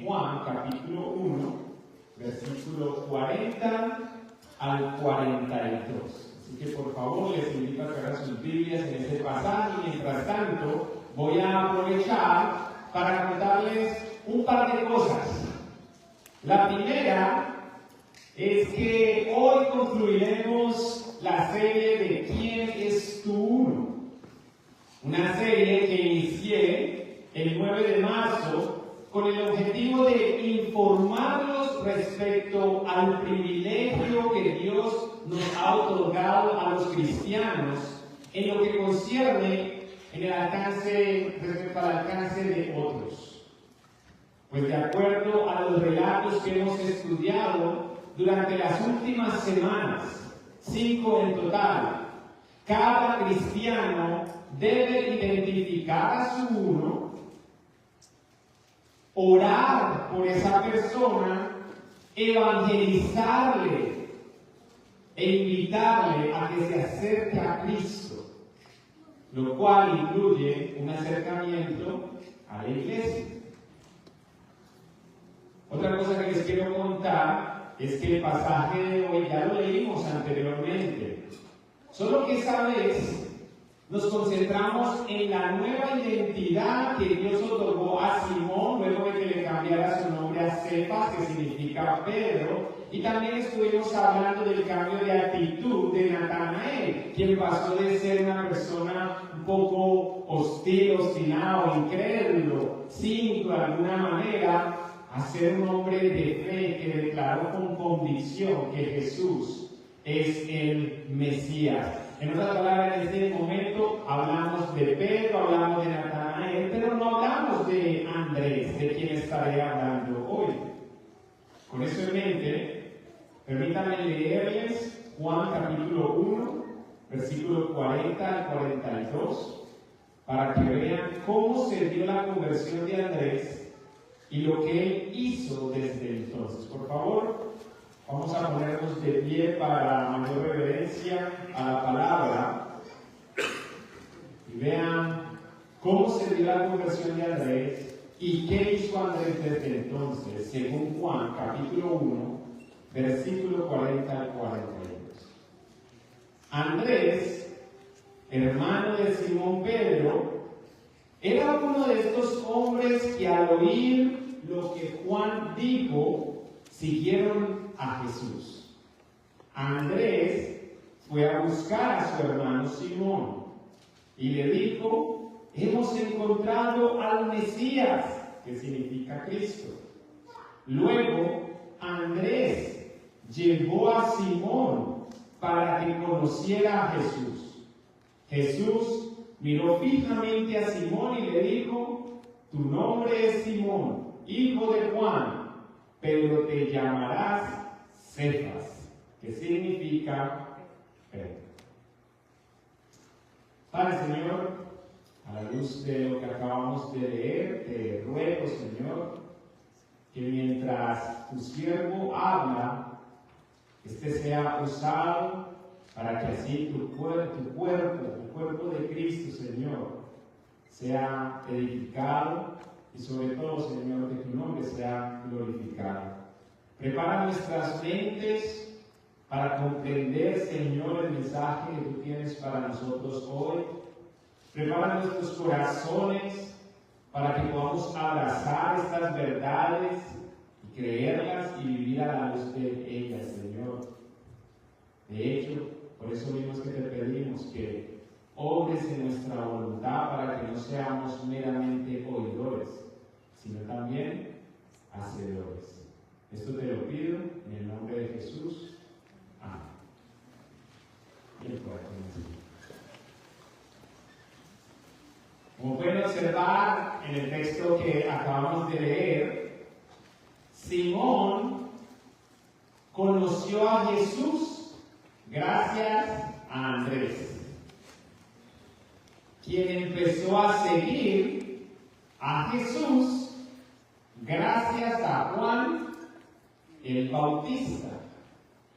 Juan capítulo 1, versículo 40 al 42. Así que por favor les invito a que hagan sus Biblias en este pasaje y mientras tanto voy a aprovechar para contarles un par de cosas. La primera es que hoy concluiremos la serie de ¿Quién es tu uno? Una serie que inicié el 9 de marzo con el objetivo de informarlos respecto al privilegio que Dios nos ha otorgado a los cristianos en lo que concierne en el alcance, respecto al alcance de otros. Pues de acuerdo a los relatos que hemos estudiado durante las últimas semanas, 5 en total, cada cristiano debe identificar a su uno, orar por esa persona, evangelizarle e invitarle a que se acerque a Cristo, lo cual incluye un acercamiento a la iglesia. Otra cosa que les quiero contar es que el pasaje de hoy ya lo leímos anteriormente, solo que esta vez nos concentramos en la nueva identidad que Dios otorgó a Simón luego de que le cambiara su nombre a Cefas, que significa Pedro, y también estuvimos hablando del cambio de actitud de Natanael, quien pasó de ser una persona un poco hostil, obstinado, incrédulo, cínico de alguna manera, a ser un hombre de fe que declaró con convicción que Jesús es el Mesías. En otras palabras, en este momento hablamos de Pedro, hablamos de Natanael, pero no hablamos de Andrés, de quien estaré hablando hoy. Con eso en mente, permítanme leerles Juan capítulo 1, versículo 40 al 42, para que vean cómo se dio la conversión de Andrés y lo que él hizo desde entonces. Por favor, vamos a ponernos de pie para mayor reverencia a la palabra y vean cómo se dio la conversión de Andrés y qué hizo Andrés desde entonces, según Juan capítulo 1, versículo 40 al 42. Andrés, hermano de Simón Pedro, era uno de estos hombres que al oír lo que Juan dijo, siguieron a Jesús. Andrés fue a buscar a su hermano Simón y le dijo: hemos encontrado al Mesías, que significa Cristo. Luego Andrés llevó a Simón para que conociera a Jesús. Jesús miró fijamente a Simón y le dijo: tu nombre es Simón, hijo de Juan, pero te llamarás Cefas, que significa Pedro. Padre, Señor, a la luz de lo que acabamos de leer, te ruego, Señor, que mientras tu siervo habla, este sea usado para que así tu cuerpo de Cristo, Señor, sea edificado y sobre todo, Señor, que tu nombre sea glorificado. Prepara nuestras mentes para comprender, Señor, el mensaje que tú tienes para nosotros hoy. Prepara nuestros corazones para que podamos abrazar estas verdades y creerlas y vivir a la luz de ellas, Señor. De hecho, por eso mismo es que te pedimos que obres en nuestra voluntad para que no seamos meramente oidores, sino también hacedores. Esto te lo pido en el nombre de Jesús. Amén. Como pueden observar en el texto que acabamos de leer, Simón conoció a Jesús gracias a Andrés, quien empezó a seguir a Jesús gracias a Juan el Bautista.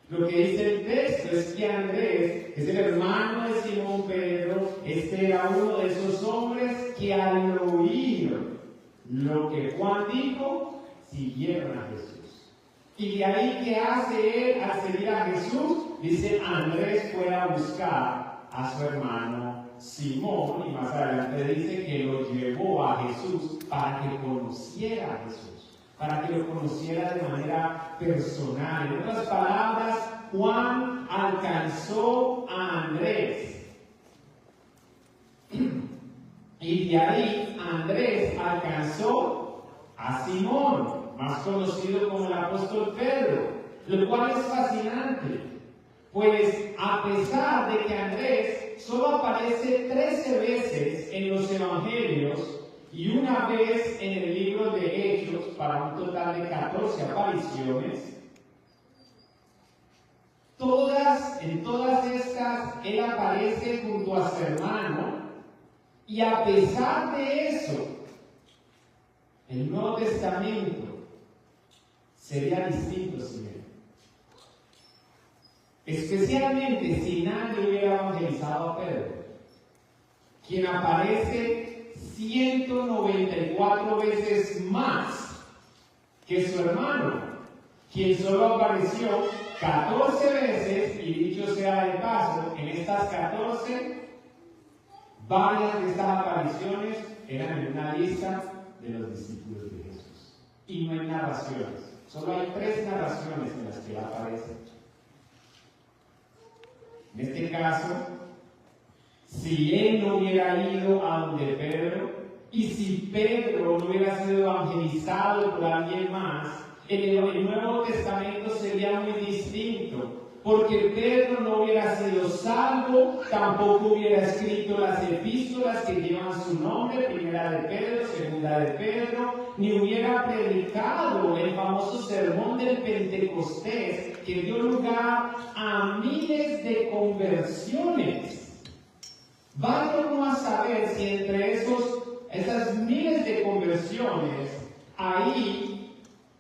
Lo que dice el texto es que Andrés es el hermano de Simón Pedro. Este era uno de esos hombres que al oír lo que Juan dijo, siguieron a Jesús. Y de ahí, ¿qué hace él al seguir a Jesús? Dice, Andrés fue a buscar a su hermano Simón, y más adelante dice que lo llevó a Jesús para que conociera a Jesús, para que lo conociera de manera personal. En otras palabras, Juan alcanzó a Andrés. Y de ahí Andrés alcanzó a Simón, más conocido como el apóstol Pedro, lo cual es fascinante, pues a pesar de que Andrés solo aparece 13 veces en los evangelios y una vez en el libro de Hechos, para un total de 14 apariciones, en todas estas él aparece junto a su hermano, y a pesar de eso, el Nuevo Testamento sería distinto sin él. Especialmente si nadie hubiera evangelizado a Pedro, quien aparece 194 veces más que su hermano, quien solo apareció 14 veces, y dicho sea de paso, en estas 14, varias de estas apariciones eran en una lista de los discípulos de Jesús. Y no hay narraciones, solo hay 3 narraciones en las que él aparece. En este caso, si él no hubiera ido a donde Pedro, y si Pedro no hubiera sido evangelizado por alguien más, el Nuevo Testamento sería muy distinto, porque Pedro no hubiera sido salvo, tampoco hubiera escrito las epístolas que llevan su nombre, primera de Pedro, segunda de Pedro, ni hubiera predicado el famoso sermón del Pentecostés, que dio lugar a miles de conversiones. Vaya uno a saber si entre esas miles de conversiones, ahí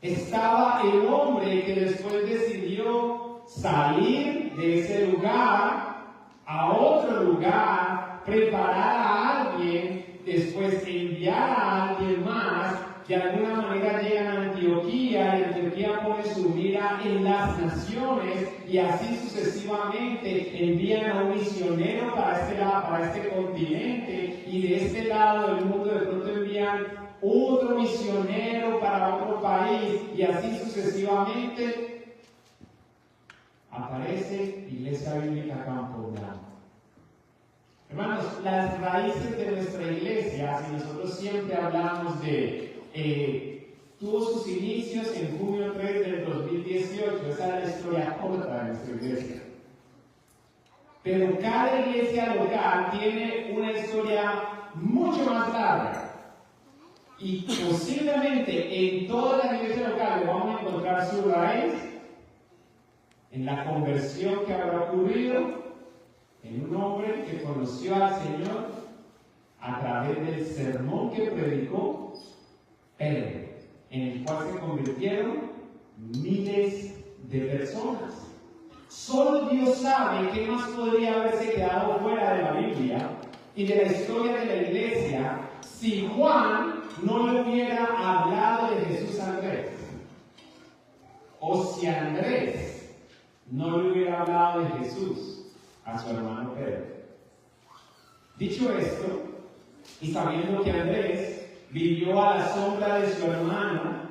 estaba el hombre que después decidió salir de ese lugar a otro lugar, preparar a alguien, después enviar a alguien más, de alguna manera llegan a Antioquía, y Antioquía pone su mira en las naciones, y así sucesivamente envían a un misionero para este lado, para este continente, y de este lado del mundo de pronto envían otro misionero para otro país, y así sucesivamente aparece Iglesia Bíblica Campo Blanco. Hermanos, las raíces de nuestra iglesia, si nosotros siempre hablamos tuvo sus inicios en junio 3 del 2018, esa es la historia corta de nuestra iglesia. Pero cada iglesia local tiene una historia mucho más larga. Y posiblemente en todas las iglesias locales vamos a encontrar su raíz en la conversión que habrá ocurrido en un hombre que conoció al Señor a través del sermón que predicó Pedro, en el cual se convirtieron miles de personas. Solo Dios sabe qué más podría haberse quedado fuera de la Biblia y de la historia de la iglesia si Juan no le hubiera hablado de Jesús a Andrés, o si Andrés no le hubiera hablado de Jesús a su hermano Pedro. Dicho esto, y sabiendo que Andrés vivió a la sombra de su hermano,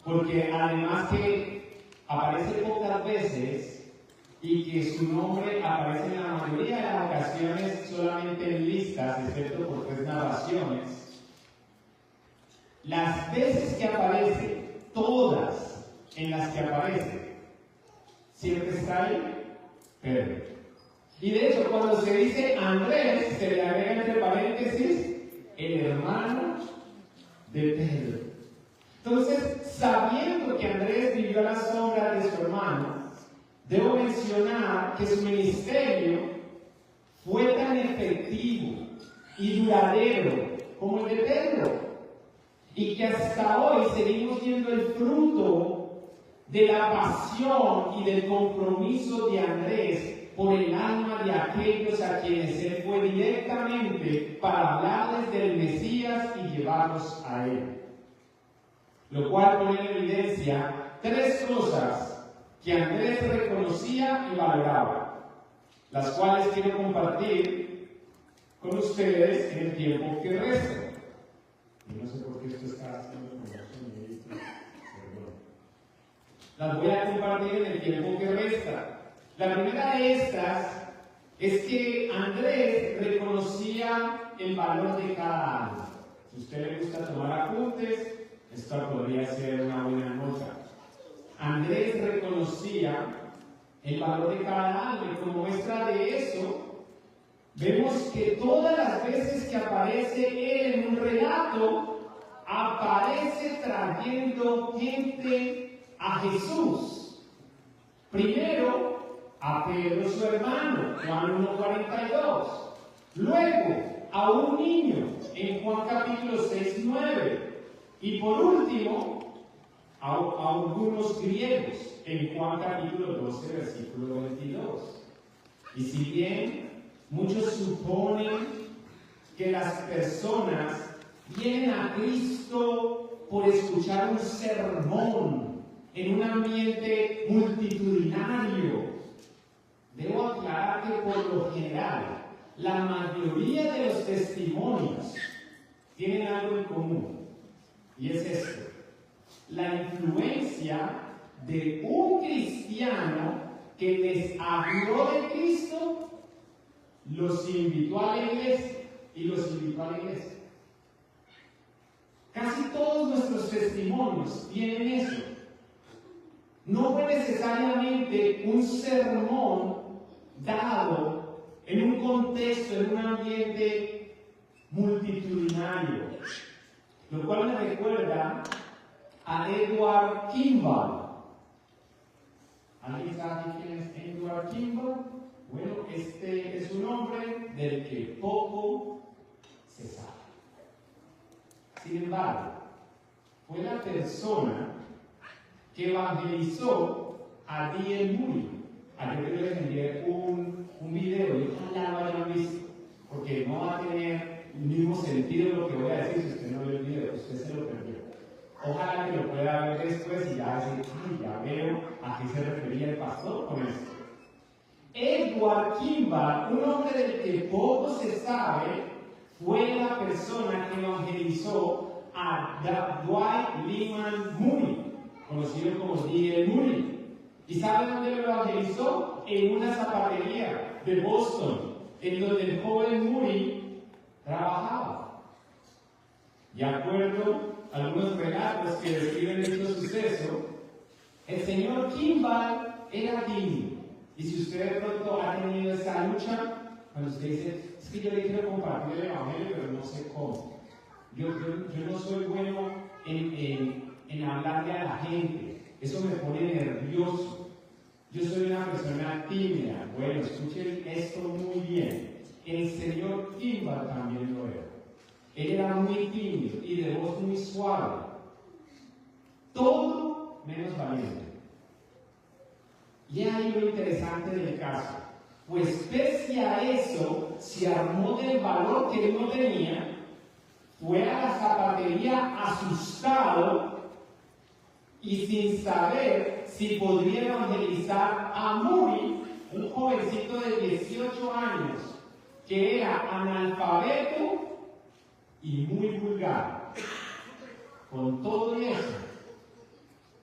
porque además que aparece pocas veces y que su nombre aparece en la mayoría de las ocasiones solamente en listas, excepto por 3 narraciones, las veces que aparece, todas en las que aparece, siempre está ahí Pedro. Y de hecho, cuando se dice Andrés, se le agrega entre paréntesis el hermano de Pedro. Entonces, sabiendo que Andrés vivió a la sombra de su hermano, debo mencionar que su ministerio fue tan efectivo y duradero como el de Pedro, y que hasta hoy seguimos viendo el fruto de la pasión y del compromiso de Andrés por el alma de aquellos a quienes él fue directamente para hablarles del Mesías y llevarlos a él. lo cual pone en evidencia tres cosas que Andrés reconocía y valoraba, las cuales quiero compartir con ustedes en el tiempo que resta. Y no sé por qué esto está haciendo como sonido, perdón. Las voy a compartir en el tiempo que resta. La primera de estas es que Andrés reconocía el valor de cada alma. Si a usted le gusta tomar apuntes, esta podría ser una buena nota. Andrés reconocía el valor de cada alma, y como muestra de eso, vemos que todas las veces que aparece él en un relato, aparece trayendo gente a Jesús. Primero, a Pedro su hermano, Juan 1:42. Luego, a un niño, en Juan capítulo 6:9. Y por último, a algunos griegos, en Juan capítulo 12, versículo 22. Y si bien muchos suponen que las personas vienen a Cristo por escuchar un sermón en un ambiente multitudinario, debo aclarar que por lo general, la mayoría de los testimonios tienen algo en común, y es esto: la influencia de un cristiano que les habló de Cristo, los invitó a la iglesia y los invitó a la iglesia. Casi todos nuestros testimonios tienen eso. No fue necesariamente un sermón dado en un contexto, en un ambiente multitudinario, lo cual me recuerda a Edward Kimball. ¿Alguien sabe quién es Edward Kimball? Bueno, este es un hombre del que poco se sabe. Sin embargo, fue la persona que evangelizó a D.L. Moody. Ayer les envié un video y ojalá lo hayan visto, porque no va a tener el mismo sentido lo que voy a decir si usted no ve el video, usted se lo perdió. Ojalá que lo pueda ver después y ya decir, ay, ya veo a qué se refería el pastor con esto. Edward Kimball, un hombre del que poco se sabe, fue la persona que evangelizó a Dwight Lyman Moody, conocido como D.L. Moody. ¿Y sabe dónde lo evangelizó? En una zapatería de Boston, en donde el joven Moody trabajaba. De acuerdo a algunos relatos que describen este suceso, el señor Kimball era tímido. Y si usted de pronto ha tenido esa lucha, cuando usted dice, es que yo le quiero compartir el evangelio, pero no sé cómo. Yo no soy bueno en hablarle a la gente. Eso me pone nervioso. Yo soy una persona tímida. Bueno, escuchen esto muy bien. El señor Kimball también lo era. Él era muy tímido y de voz muy suave. Todo menos valiente. Y ahí lo interesante del caso. Pues pese a eso, se armó del valor que él no tenía, fue a la zapatería asustado y sin saber si podría evangelizar a Moody, un jovencito de 18 años, que era analfabeto y muy vulgar. Con todo eso,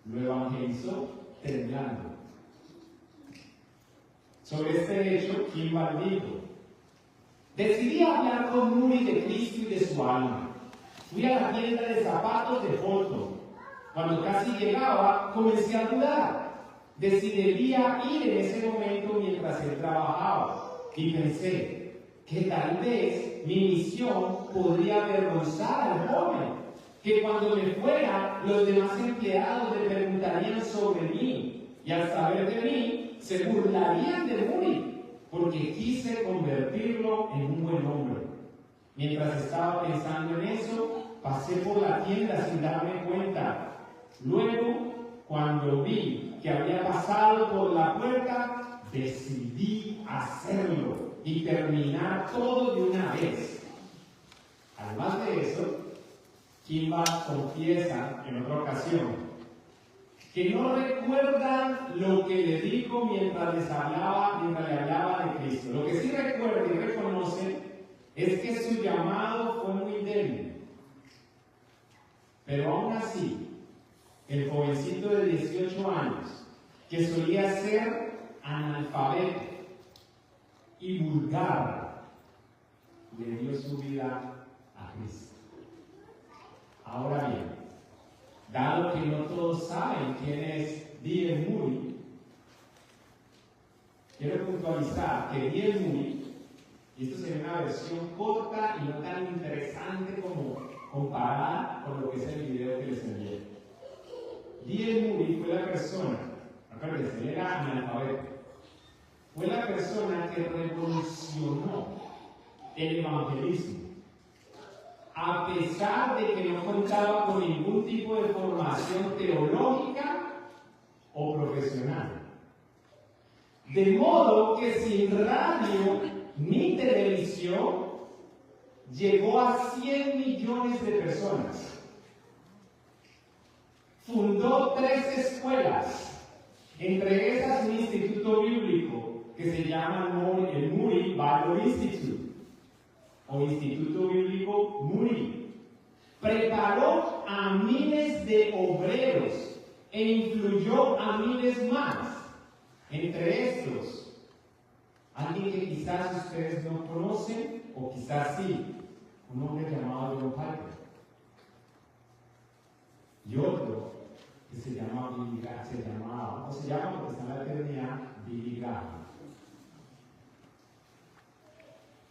lo evangelizó temblando. Sobre este hecho, Kimball dijo: decidí hablar con Moody de Cristo y de su alma. Fui a la tienda de zapatos de Fulton. Cuando casi llegaba, comencé a dudar de si debía ir en ese momento mientras él trabajaba. Y pensé que tal vez mi misión podría avergonzar al joven, que cuando me fuera, los demás empleados le preguntarían sobre mí, y al saber de mí, se burlarían de Moody, porque quise convertirlo en un buen hombre. Mientras estaba pensando en eso, pasé por la tienda sin darme cuenta. Luego, cuando vi que había pasado por la puerta, decidí hacerlo y terminar todo de una vez. Además de eso, Kimba confiesa en otra ocasión que no recuerdan lo que le dijo mientras le hablaba de Cristo. Lo que sí recuerda y reconoce es que su llamado fue muy débil. Pero aún así, el jovencito de 18 años, que solía ser analfabeto y vulgar, le dio su vida a Cristo. Ahora bien, dado que no todos saben quién es D.L. Moody, quiero puntualizar que D.L. Moody, y esto sería una versión corta y no tan interesante como comparada con lo que es el video que les envié. D.L. Moody fue la persona, acuérdense, él era analfabeto, fue la persona que revolucionó el evangelismo. A pesar de que no contaba con ningún tipo de formación teológica o profesional. De modo que sin radio ni televisión llegó a 100 millones de personas. Fundó 3 escuelas, entre esas un instituto bíblico que se llama el Moody Bible Institute o Instituto Bíblico Moody. Preparó a miles de obreros e influyó a miles más. Entre estos, alguien que quizás ustedes no conocen, o quizás sí, un hombre llamado John Piper. Y otro que se llama Billy Graham, se llama porque está en la eternidad, Billy Graham.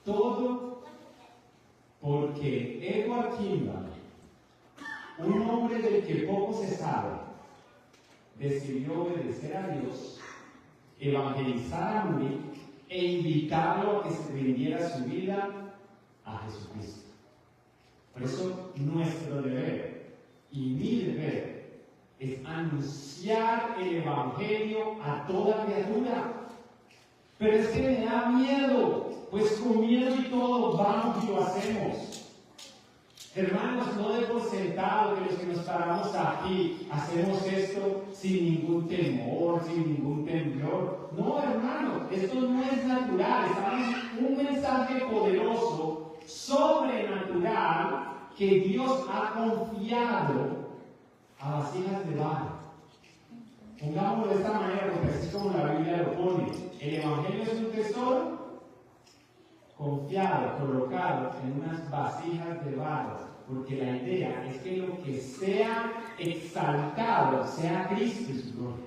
Todo porque Edward Kimball, un hombre del que poco se sabe, decidió obedecer a Dios, evangelizar a Moody e invitarlo a que se rindiera su vida a Jesucristo. Por eso nuestro deber y mi deber es anunciar el evangelio a toda criatura. Pero es que me da miedo, pues con miedo y todo vamos y lo hacemos. Hermanos, no de por sentado que los que nos paramos aquí hacemos esto sin ningún temor, sin ningún temblor. No, hermano, esto no es natural. Es un mensaje poderoso, sobrenatural, que Dios ha confiado a vasijas de barro. Pongámoslo de esta manera, porque así es como la Biblia lo pone. El Evangelio es un tesoro confiado, colocado en unas vasijas de barro, porque la idea es que lo que sea exaltado sea Cristo y su gloria.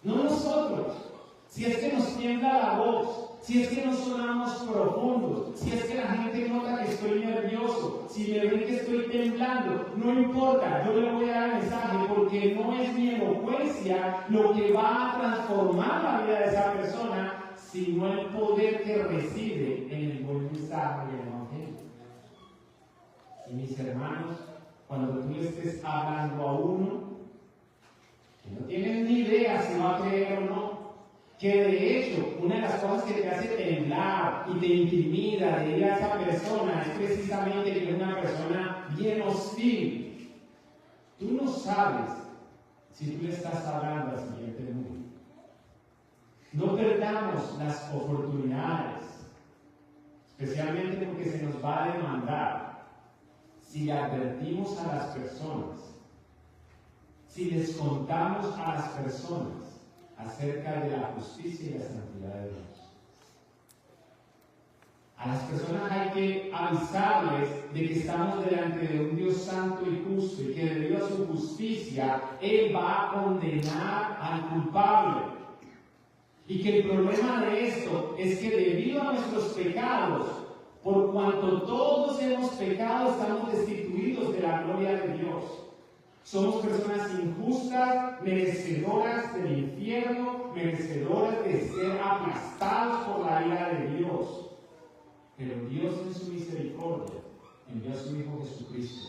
No nosotros. Si es que nos tiembla la voz, si es que no sonamos profundos, si es que la gente nota que estoy nervioso, si me ven que estoy temblando, no importa, yo le voy a dar el mensaje, porque no es mi elocuencia lo que va a transformar la vida de esa persona, sino el poder que reside en el buen mensaje del Evangelio. Y mis hermanos, cuando tú le estés hablando a uno que no tiene ni idea si va a creer o no, que de hecho una de las cosas que te hace temblar y te intimida de ir a esa persona es precisamente que es una persona bien hostil. Tú no sabes si tú le estás hablando al siguiente mundo. No perdamos las oportunidades, especialmente porque se nos va a demandar. Si le advertimos a las personas, si les contamos a las personas acerca de la justicia y la santidad de Dios. A las personas hay que avisarles de que estamos delante de un Dios santo y justo y que debido a su justicia Él va a condenar al culpable. Y que el problema de esto es que debido a nuestros pecados, por cuanto todos hemos pecado, estamos destituidos de la gloria de Dios. Somos personas injustas, merecedoras del infierno, merecedoras de ser aplastados por la ira de Dios. Pero Dios en su misericordia envió a su Hijo Jesucristo.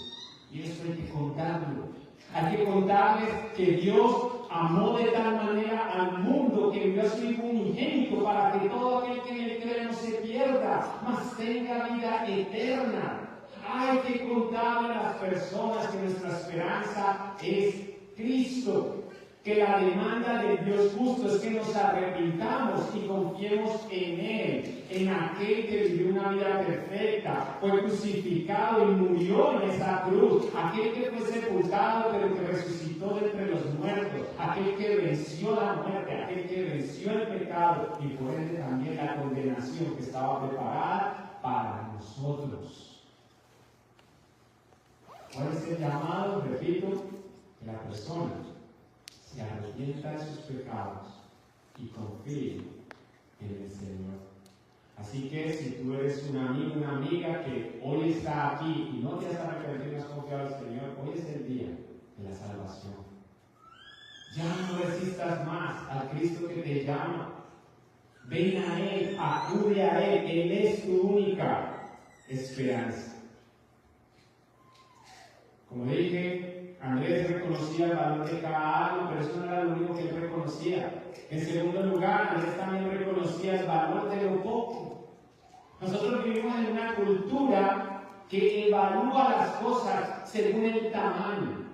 Y esto hay que contarlo. Hay que contarles que Dios amó de tal manera al mundo que envió a su Hijo unigénito para que todo aquel que en él cree no se pierda, mas tenga vida eterna. hay que contarle a las personas que nuestra esperanza es Cristo, que la demanda del Dios justo es que nos arrepintamos y confiemos en Él, en aquel que vivió una vida perfecta, fue crucificado y murió en esa cruz, aquel que fue sepultado pero que resucitó de entre los muertos, aquel que venció la muerte, aquel que venció el pecado y por ende también la condenación que estaba preparada para nosotros. ¿Cuál es el llamado? Repito, que la persona se arrepienta de sus pecados y confíe en el Señor. Así que si tú eres un amigo, una amiga que hoy está aquí y no te has arrepentido y no has confiado al Señor, hoy es el día de la salvación. Ya no resistas más al Cristo que te llama. Ven a Él, acude a Él, Él es tu única esperanza. Como dije, Andrés reconocía el valor de cada algo, pero eso no era lo único que él reconocía. En segundo lugar, Andrés también reconocía el valor de lo poco. Nosotros vivimos en una cultura que evalúa las cosas según el tamaño.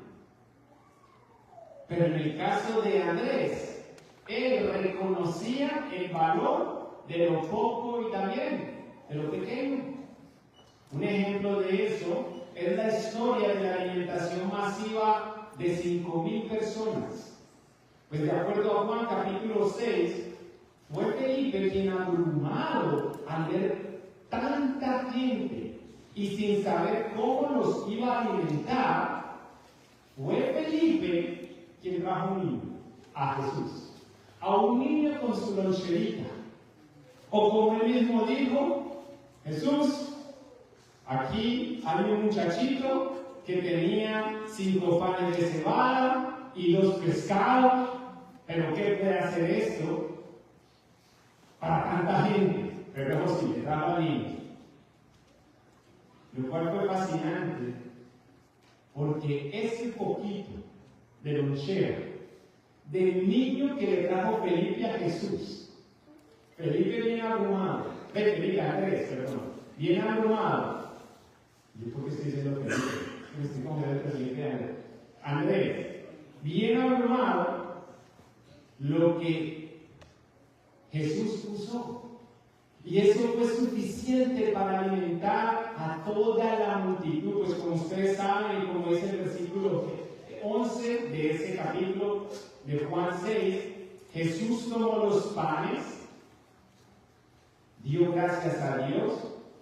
Pero en el caso de Andrés, él reconocía el valor de lo poco y también de lo pequeño. Un ejemplo de eso es la historia de la alimentación masiva de 5,000 personas. Pues de acuerdo a Juan capítulo 6, fue Felipe quien, abrumado al ver tanta gente y sin saber cómo los iba a alimentar, fue Felipe quien trajo un niño a Jesús, a un niño con su loncherita. O como él mismo dijo, Jesús, aquí hay un muchachito que tenía 5 panes de cebada y 2 pescados, pero ¿qué puede hacer esto para tanta gente? Pero eso sí, le trajo al niño. Lo cual fue fascinante, porque ese poquito de lonchera del niño que le trajo Felipe a Jesús, Felipe viene abrumado, Felipe, Andrés, perdón, viene abrumado. ¿Yo por qué estoy diciendo Felipe? Me estoy confundiendo Felipe Andrés. Andrés, bien abrumado lo que Jesús usó. Y eso fue suficiente para alimentar a toda la multitud. Pues como ustedes saben, y como dice el versículo 11 de ese capítulo de Juan 6, Jesús tomó los panes, dio gracias a Dios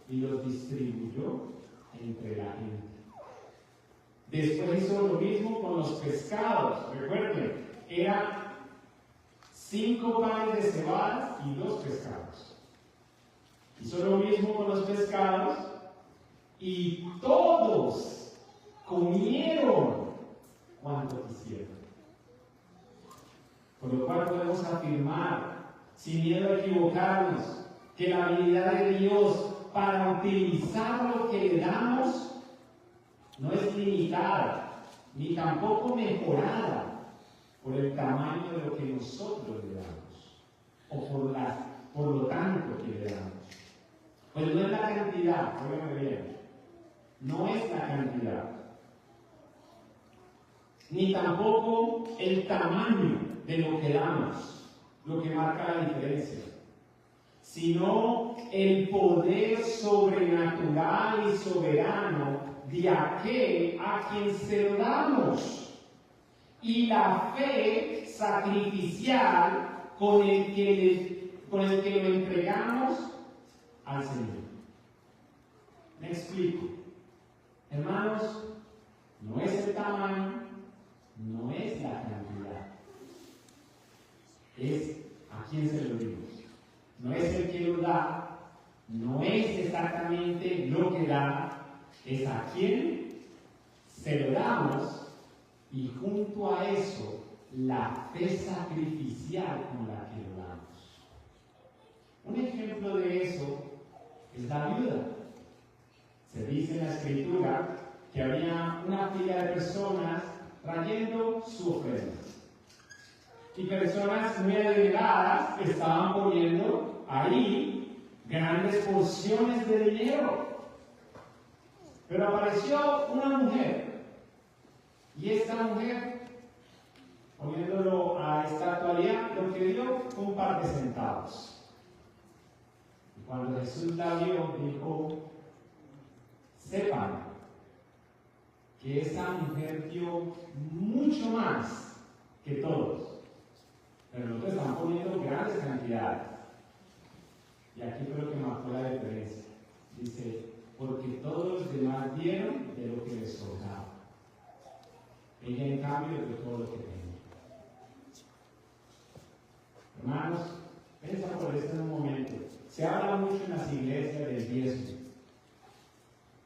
y los distribuyó entre la gente. Después hizo lo mismo con los pescados. Recuerden, eran 5 panes de cebada y 2 pescados. Hizo lo mismo con los pescados y todos comieron cuanto quisieron. Por lo cual podemos afirmar, sin miedo a equivocarnos, que la habilidad de Dios para utilizar lo que le damos no es limitada, ni tampoco mejorada por el tamaño de lo que nosotros le damos, o por lo tanto que le damos. Pues no es la cantidad, óigame bien, no es la cantidad, ni tampoco el tamaño de lo que damos, lo que marca la diferencia, sino el poder sobrenatural y soberano de aquel a quien se lo damos, y la fe sacrificial con el que lo entregamos al Señor. Me explico. Hermanos, no es el tamaño, no es la cantidad, es a quién se lo dimos. No es el que lo da, no es exactamente lo que da, es a quién se lo damos, y junto a eso, la fe sacrificial con la que lo damos. Un ejemplo de eso es la viuda. Se dice en la Escritura que había una fila de personas trayendo su ofrenda. Y personas muy adineradas estaban poniendo ahí grandes porciones de dinero. Pero apareció una mujer, y esta mujer, poniéndolo a esta actualidad, lo que dio fue un par de centavos. Y cuando Jesús la vio, dijo: sepan que esa mujer dio mucho más que todos. Pero nosotros estamos poniendo grandes cantidades. Y aquí fue lo que marcó la diferencia. Dice: porque todos los demás dieron de lo que les sobraba. Ella, en cambio, dio todo lo que tenía. Hermanos, piensa por esto en un momento. Se habla mucho en las iglesias del diezmo.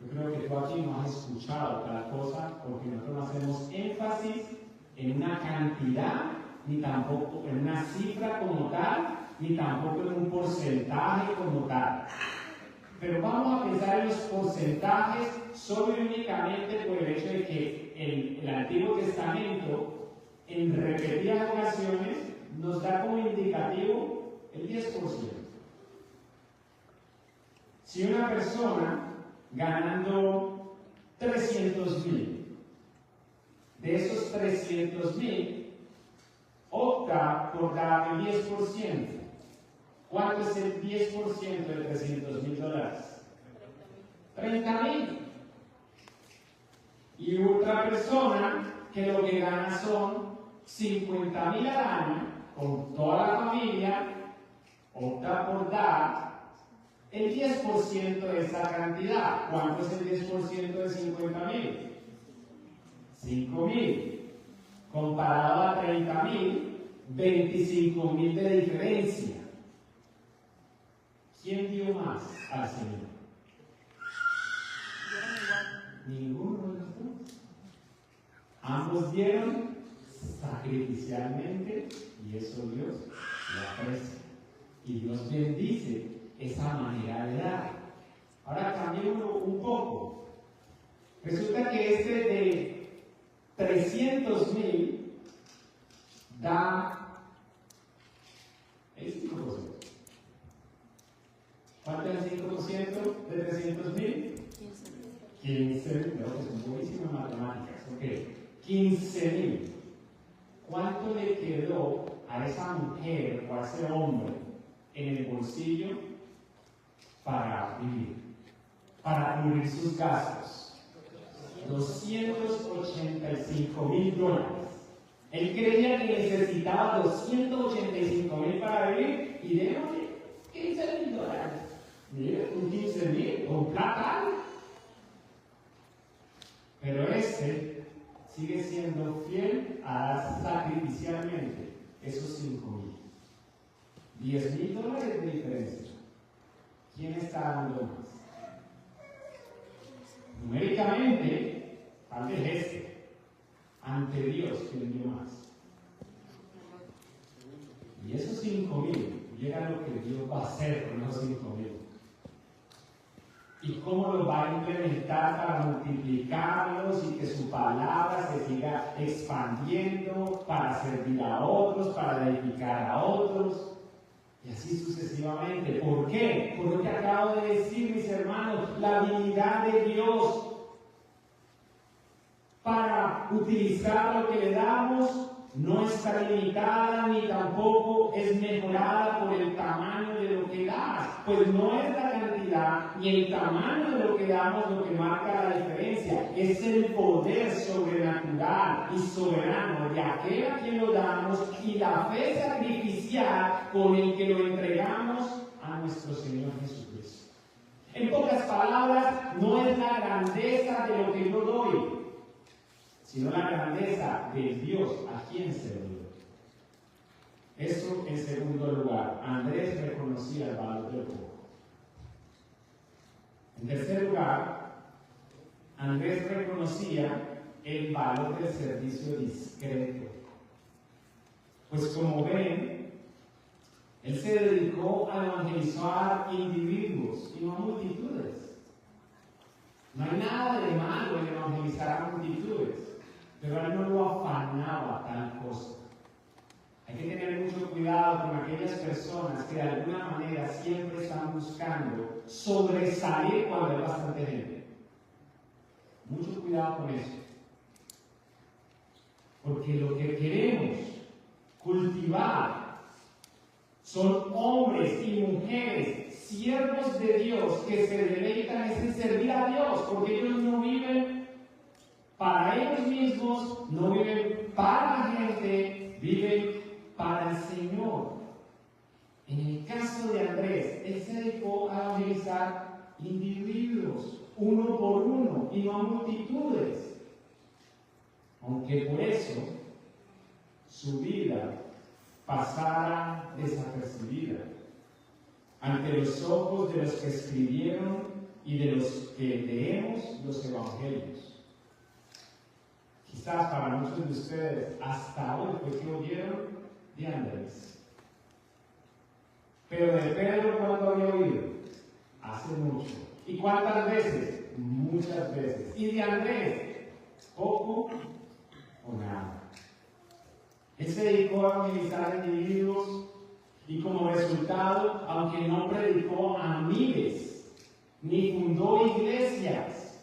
Yo creo que tú aquí no has escuchado tal cosa, porque nosotros no hacemos énfasis en una cantidad, ni tampoco en una cifra como tal, ni tampoco en un porcentaje como tal. Pero vamos a pensar en los porcentajes solo y únicamente por el hecho de que el Antiguo Testamento, en repetidas ocasiones, nos da como indicativo el 10%. Si una persona ganando 300,000, de esos 300,000, opta por dar el 10%. ¿Cuánto es el 10% de $300,000? 30,000. Y otra persona que lo que gana son 50,000 al año, con toda la familia, opta por dar el 10% de esa cantidad. ¿Cuánto es el 10% de 50,000? 5,000. Comparado a 30,000, 25,000 de diferencia. ¿Quién dio más al Señor? Ninguno de los dos. Ambos dieron sacrificialmente, y eso Dios lo aprecia. Y Dios bendice esa manera de dar. Ahora cambiémoslo un poco. Resulta que este de 300,000 da el 5%. ¿Cuánto es el 5% de 300,000? 15,000. Creo que son buenísimas matemáticas. Ok. 15,000. ¿Cuánto le quedó a esa mujer o a ese hombre en el bolsillo para vivir, para cubrir sus gastos? $285,000. Él creía que necesitaba $285,000 para vivir y de $15,000. Mire, un 15,000 con plata. Pero este sigue siendo fiel a dar sacrificialmente esos 5,000. $10,000 de diferencia. ¿Quién está dando más? Numéricamente, tal vez este. Ante Dios, ¿quién dio más? Y esos 5,000, llega lo que Dios va a hacer con esos 5,000. Y cómo los va a implementar para multiplicarlos y que su palabra se siga expandiendo para servir a otros, para edificar a otros. Y así sucesivamente. ¿Por qué? Por lo que acabo de decir, mis hermanos, la habilidad de Dios para utilizar lo que le damos no está limitada ni tampoco es mejorada por el tamaño de lo que das. Pues no es la cantidad ni el tamaño de lo que damos lo que marca la diferencia. Es el poder sobrenatural y soberano de aquel a quien lo damos y la fe sacrificial con el que lo entregamos a nuestro Señor Jesucristo. En pocas palabras, no es la grandeza de lo que yo doy, sino la grandeza de Dios a quien se lo dio. Eso en segundo lugar. Andrés reconocía el valor del poco. En tercer lugar, Andrés reconocía el valor del servicio discreto. Pues como ven, él se dedicó a evangelizar individuos y no a multitudes. No hay nada de malo en evangelizar a multitudes, pero a él no lo afanaba tal cosa. Hay que tener mucho cuidado con aquellas personas que de alguna manera siempre están buscando sobresalir cuando hay bastante gente. Mucho cuidado con eso. Porque lo que queremos cultivar son hombres y mujeres, siervos de Dios, que se deleitan en servir a Dios, porque ellos no viven para ellos mismos, no viven para la gente, viven para el Señor. En el caso de Andrés, él se dedicó a evangelizar individuos, uno por uno, y no a multitudes. Aunque por eso su vida pasara desapercibida ante los ojos de los que escribieron y de los que leemos los evangelios. Quizás para muchos de ustedes hasta hoy fue que oyeron de Andrés. Pero de Pedro, ¿cuánto había oído? Hace mucho. ¿Y cuántas veces? Muchas veces. ¿Y de Andrés? Poco o nada. Él se dedicó a evangelizar individuos y como resultado, aunque no predicó a miles, ni fundó iglesias,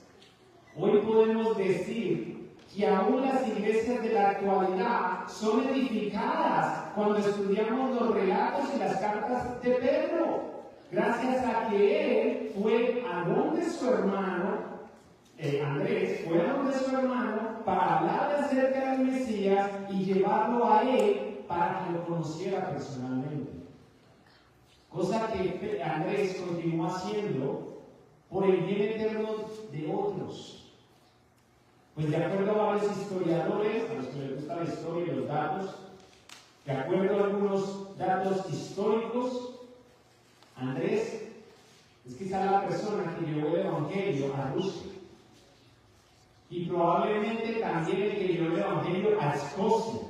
hoy podemos decir que aún las iglesias de la actualidad son edificadas cuando estudiamos los relatos y las cartas de Pedro, gracias a que él fue a donde su hermano, Andrés, fue a donde su hermano para hablarle acerca del Mesías y llevarlo a él para que lo conociera personalmente. Cosa que Andrés continuó haciendo por el bien eterno de otros. Pues de acuerdo a varios historiadores, a los que les gusta la historia y los datos, de acuerdo a algunos datos históricos, Andrés es quizá la persona que llevó el Evangelio a Rusia. Y probablemente también el que llevó el Evangelio a Escocia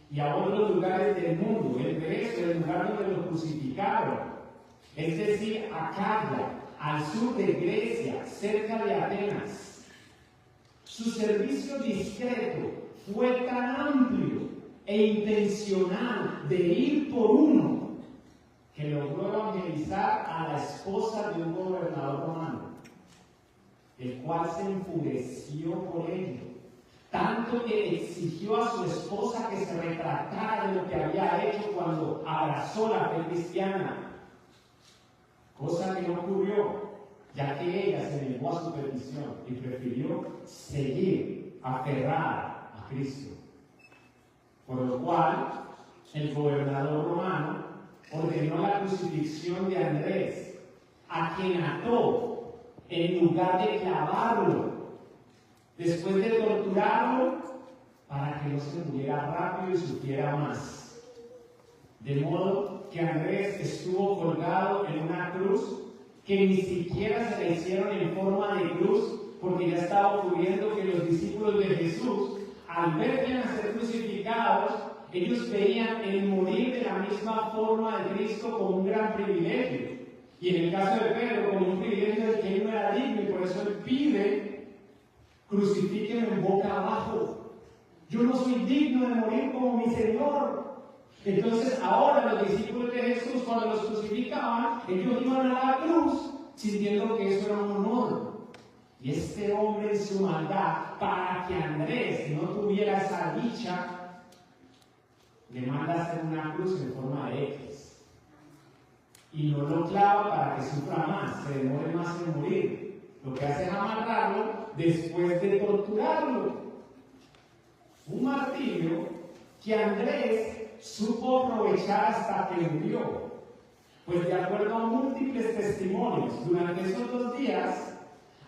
y a otros lugares del mundo, entre eso, el lugar donde lo crucificaron, es decir, Acadia, al sur de Grecia, cerca de Atenas. Su servicio discreto fue tan amplio e intencional de ir por uno que logró evangelizar a la esposa de un gobernador romano, el cual se enfureció por ello, tanto que exigió a su esposa que se retractara de lo que había hecho cuando abrazó la fe cristiana, cosa que no ocurrió, ya que ella se negó a su petición y prefirió seguir aferrada a Cristo. Por lo cual, el gobernador romano ordenó la crucifixión de Andrés, a quien ató en lugar de clavarlo, después de torturarlo, para que no se muriera rápido y sufriera más. De modo que Andrés estuvo colgado en una cruz que ni siquiera se le hicieron en forma de cruz, porque ya estaba ocurriendo que los discípulos de Jesús, al ver que iban a ser crucificados, ellos veían el morir de la misma forma de Cristo como un gran privilegio. Y en el caso de Pedro, como un privilegio del que él no era digno, y por eso él pide: crucifíquenme en boca abajo. Yo no soy digno de morir como mi Señor. Entonces ahora los discípulos de Jesús, cuando los crucificaban, ellos iban a la cruz sintiendo que eso era un honor. Y este hombre en su maldad, para que Andrés no tuviera esa dicha, le manda hacer una cruz en forma de X. Y no lo clava para que sufra más, se demore más en morir. Lo que hace es amarrarlo después de torturarlo. Un martirio que Andrés supo aprovechar hasta que murió. Pues de acuerdo a múltiples testimonios, durante esos 2 días,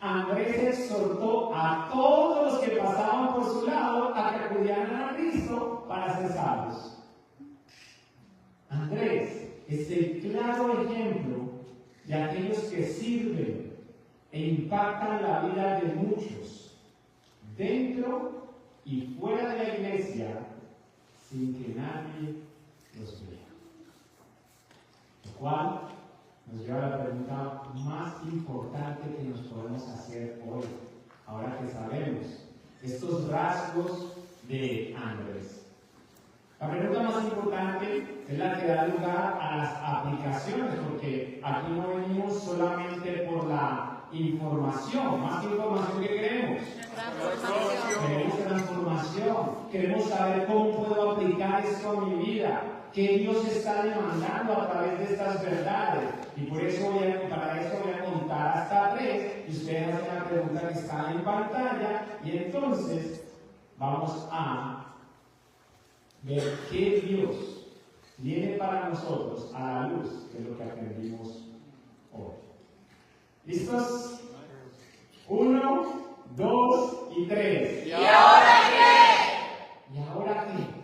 Andrés exhortó a todos los que pasaban por su lado a que acudieran a Cristo para ser salvos. Andrés es el claro ejemplo de aquellos que sirven e impactan la vida de muchos, dentro y fuera de la iglesia, sin que nadie los vea. Lo cual nos lleva a la pregunta más importante que nos podemos hacer hoy, ahora que sabemos estos rasgos de Andrés. La pregunta más importante es la que da lugar a las aplicaciones, porque aquí no venimos solamente por la información. Más que información, ¿qué queremos? Queremos transformación. Queremos saber cómo puedo aplicar esto a mi vida. ¿Qué Dios está demandando a través de estas verdades? Y por eso para eso voy a contar hasta 3. Y ustedes hacen la pregunta que está en pantalla. Y entonces vamos a ver qué Dios viene para nosotros a la luz de lo que aprendimos hoy. ¿Listos? 1, 2 y 3. ¿Y ahora qué? ¿Y ahora qué?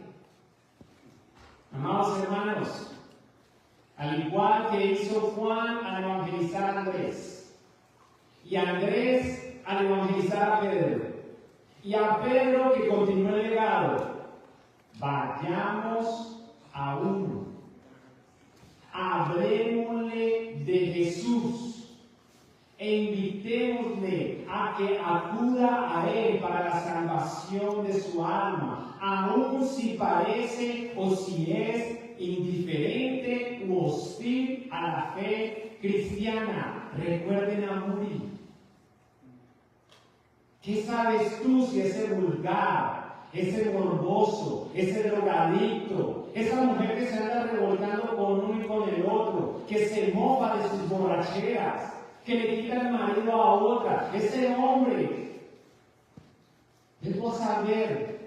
Amados hermanos, al igual que hizo Juan al evangelizar a Andrés, y Andrés al evangelizar a Pedro, y a Pedro que continuó el legado, vayamos a uno, hablémosle de Jesús e invitémosle a que acuda a Él para la salvación de su alma, aun si parece o si es indiferente u hostil a la fe cristiana. Recuerden a Muri. ¿Qué sabes tú si ese vulgar, ese morboso, ese drogadicto, esa mujer que se anda revolcando con uno y con el otro, que se mofa de sus borracheras, que le quita el marido a otra, ese hombre, debo saber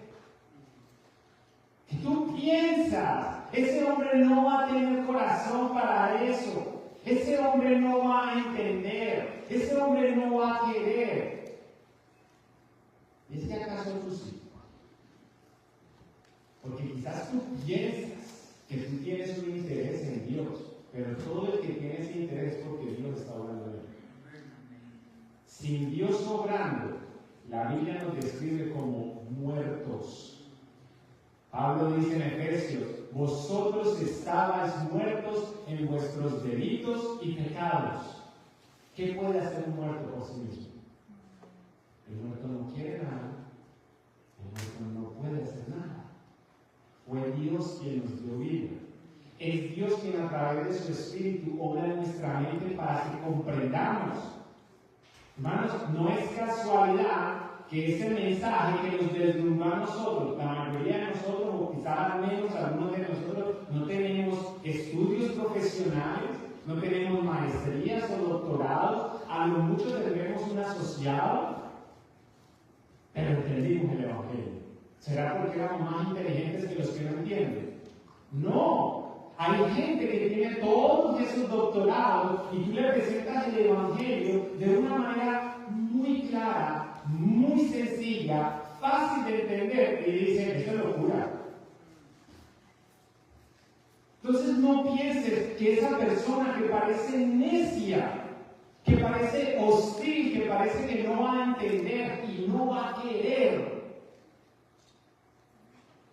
que tú piensas, ese hombre no va a tener corazón para eso, ese hombre no va a entender, ese hombre no va a querer. ¿Es que acaso tú sí? Porque quizás tú piensas que tú tienes un interés en Dios, pero todo el que tiene ese interés es porque Dios está obrando en él. Sin Dios obrando, la Biblia nos describe como muertos. Pablo dice en Efesios: vosotros estabais muertos en vuestros delitos y pecados. ¿Qué puede hacer un muerto por sí mismo? El muerto no quiere nada. El muerto no puede hacer nada. Fue Dios quien nos dio vida. Es Dios quien a través de su Espíritu obra en nuestra mente para que comprendamos. Hermanos, no es casualidad que ese mensaje que nos deslumbró a nosotros, la mayoría de nosotros, o quizás al menos algunos de nosotros, no tenemos estudios profesionales, no tenemos maestrías o doctorados, a lo mucho tendremos un asociado, pero entendimos el Evangelio. ¿Será porque éramos más inteligentes que los que no entienden? No. Hay gente que tiene todos esos doctorados y tú le presentas el Evangelio de una manera muy clara, muy sencilla, fácil de entender, y dice: esto es locura. Entonces no pienses que esa persona que parece necia, que parece hostil, que parece que no va a entender y no va a querer,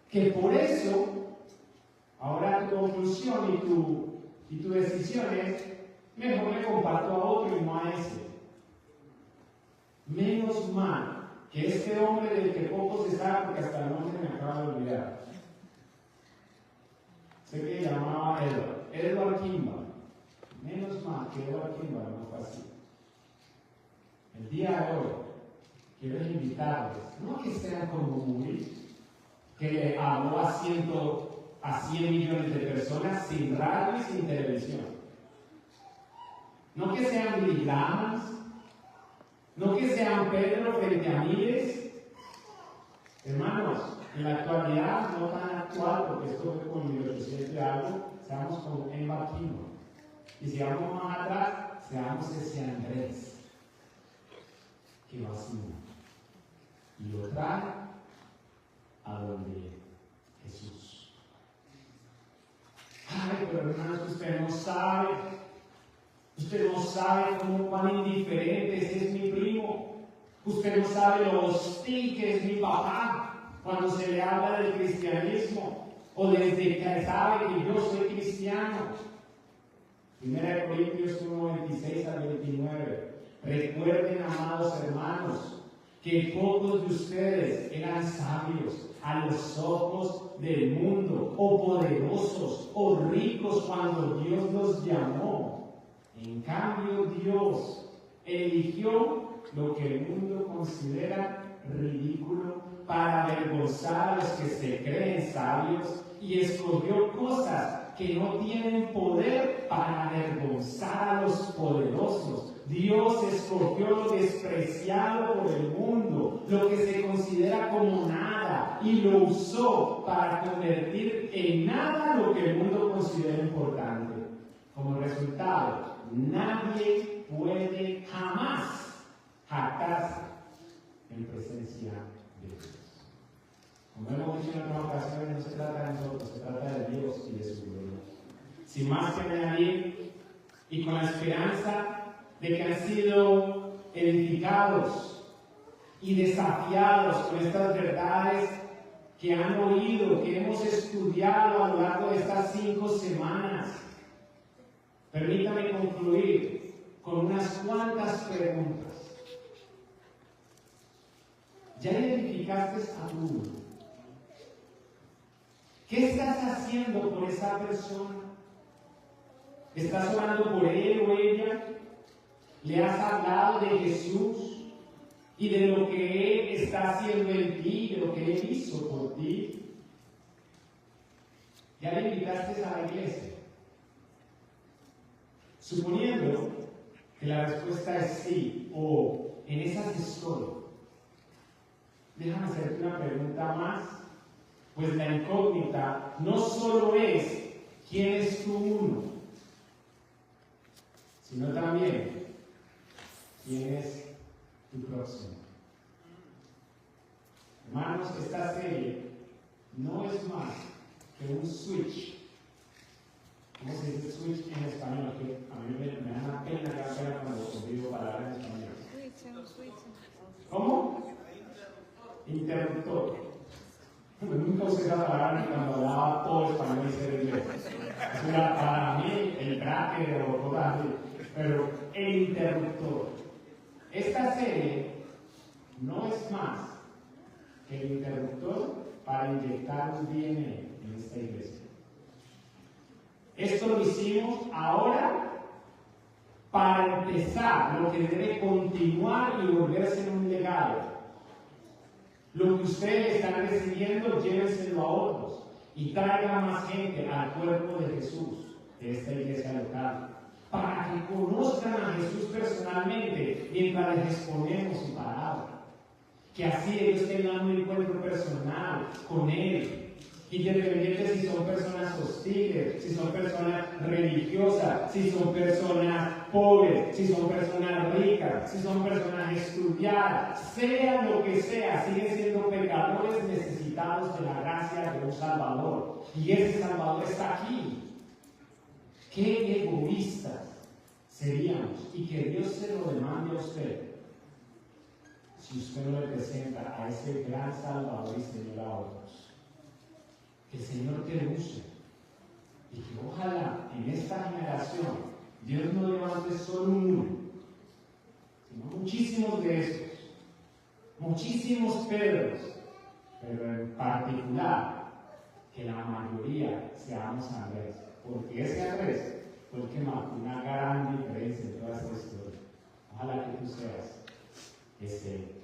que por eso ahora tu conclusión y tu decisión es: mejor le comparto a otro y no a ese. Menos mal que este hombre del que poco se sabe, porque hasta el nombre me acaba de olvidar. Sé que se llamaba Edward Kimball. Menos mal que Edward Kimball no fue así. El día de hoy quiero invitarles, no que sean como Muri, que le habló a 100 millones de personas sin radio y sin televisión. No que sean Billy Graham, no que sean Pedro frente a miles. Hermanos, en la actualidad, no tan actual, porque esto fue con 1800 y algo, seamos como Emma Kimball. Y si vamos más atrás, seamos ese Andrés que va así y lo trae a donde Jesús. Ay, pero hermanos, usted no sabe cuán indiferente es mi primo, usted no sabe lo hostil que es mi papá cuando se le habla del cristianismo, o desde que sabe que yo soy cristiano. 1 Corintios 1, 26 al 29. Recuerden, amados hermanos, que pocos de ustedes eran sabios a los ojos del mundo, o poderosos, o ricos cuando Dios los llamó. En cambio, Dios, eligió lo que el mundo considera ridículo para avergonzar a los que se creen sabios y escogió cosas que no tienen poder para avergonzar a los poderosos. Dios escogió lo despreciado por el mundo, lo que se considera como nada, y lo usó para convertir en nada lo que el mundo considera importante. Como resultado, nadie puede jamás jactarse en presencia de Dios. Como hemos dicho en otras ocasiones, no se trata de nosotros, se trata de Dios y de su gloria. Sin más que añadir, y con la esperanza de que han sido edificados y desafiados con estas verdades que han oído, que hemos estudiado a lo largo de estas 5 semanas, permítame concluir con unas cuantas preguntas. ¿Ya identificaste a tu uno? ¿Qué estás haciendo por esa persona? ¿Estás orando por él o ella? ¿Le has hablado de Jesús y de lo que Él está haciendo en ti, de lo que Él hizo por ti? ¿Ya le invitaste a la iglesia? Suponiendo que la respuesta es sí, o en esas estoy, déjame hacerte una pregunta más, pues la incógnita no solo es quién es tu uno, sino también quién es tu próximo. Hermanos, esta serie no es más que un switch. ¿Cómo se dice switch en español? Que a mí me da una pena cuando digo palabras en español. ¿Cómo? Interruptor. Nunca usé esa palabra cuando hablaba todo español y ser inglés. Eso era para mí el bracket o cosas así. Pero el interruptor. Esta serie no es más que el interruptor para inyectar un DNA en esta iglesia. Esto lo hicimos ahora para empezar lo que debe continuar y volverse en un legado. Lo que ustedes están recibiendo, llévenselo a otros y traigan más gente al cuerpo de Jesús, de esta iglesia local, para que conozcan a Jesús personalmente mientras les exponemos su palabra. Que así ellos tengan un encuentro personal con Él, independiente si son personas hostiles, si son personas religiosas, si son personas pobres, si son personas ricas, si son personas estudiadas, sea lo que sea, siguen siendo pecadores necesitados de la gracia de un Salvador. Y ese Salvador está aquí. Qué egoístas seríamos y que Dios se lo demande a usted si usted no le presenta a ese gran Salvador y Señor a otros. Que el Señor te use y que ojalá en esta generación Dios no levante solo uno, sino muchísimos de esos, muchísimos Pedros, pero en particular que la mayoría seamos Andrés, porque ese Andrés fue el que marcó una gran diferencia en toda esta historia. Ojalá que tú seas ese